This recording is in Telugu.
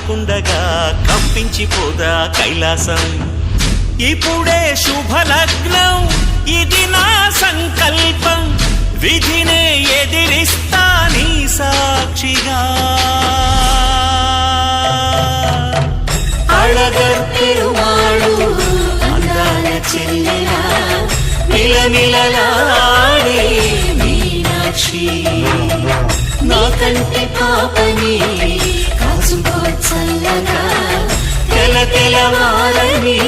కాకుండగా కంపించిపోదా కైలాసం. ఇప్పుడే శుభలగ్నం, ఇది నా సంకల్పం, విధినే ఎదిరిస్తా నీ సాక్షిగా. అళగర్ పెరుమాళు అందాల చెల్లెలా మిలమిలలాడే మీనాక్షి, నాకంటే పాపని కాసుకో చల్లగా తెల తెలవారని